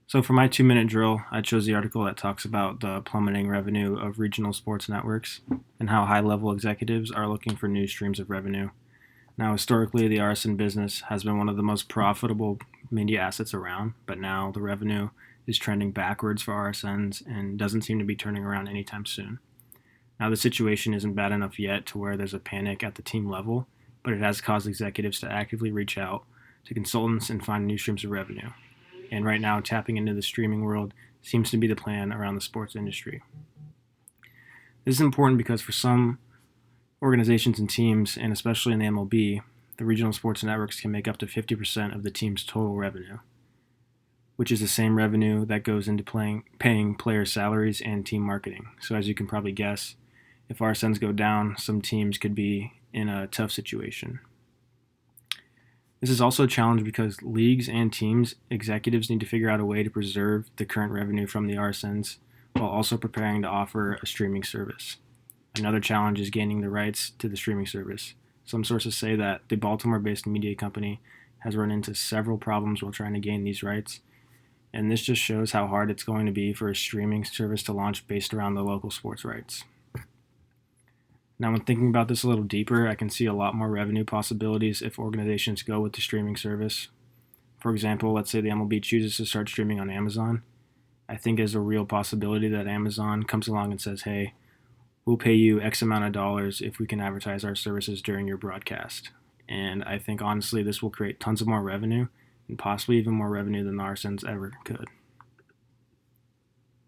So for my 2-minute drill, I chose the article that talks about the plummeting revenue of regional sports networks and how high-level executives are looking for new streams of revenue. Now, historically, the RSN business has been one of the most profitable media assets around, but now the revenue is trending backwards for RSNs and doesn't seem to be turning around anytime soon. Now, the situation isn't bad enough yet to where there's a panic at the team level, but it has caused executives to actively reach out to consultants and find new streams of revenue. And right now, tapping into the streaming world seems to be the plan around the sports industry. This is important because for some organizations and teams, and especially in the MLB, the regional sports networks can make up to 50% of the team's total revenue, which is the same revenue that goes into paying player salaries and team marketing. So as you can probably guess, if RSNs go down, some teams could be in a tough situation. This is also a challenge because leagues and teams executives need to figure out a way to preserve the current revenue from the RSNs while also preparing to offer a streaming service. Another challenge is gaining the rights to the streaming service. Some sources say that the Baltimore-based media company has run into several problems while trying to gain these rights, and this just shows how hard it's going to be for a streaming service to launch based around the local sports rights. Now, when thinking about this a little deeper, I can see a lot more revenue possibilities if organizations go with the streaming service. For example, let's say the MLB chooses to start streaming on Amazon. I think there's a real possibility that Amazon comes along and says, hey, we'll pay you X amount of dollars if we can advertise our services during your broadcast. And I think honestly this will create tons of more revenue and possibly even more revenue than the RSNs ever could.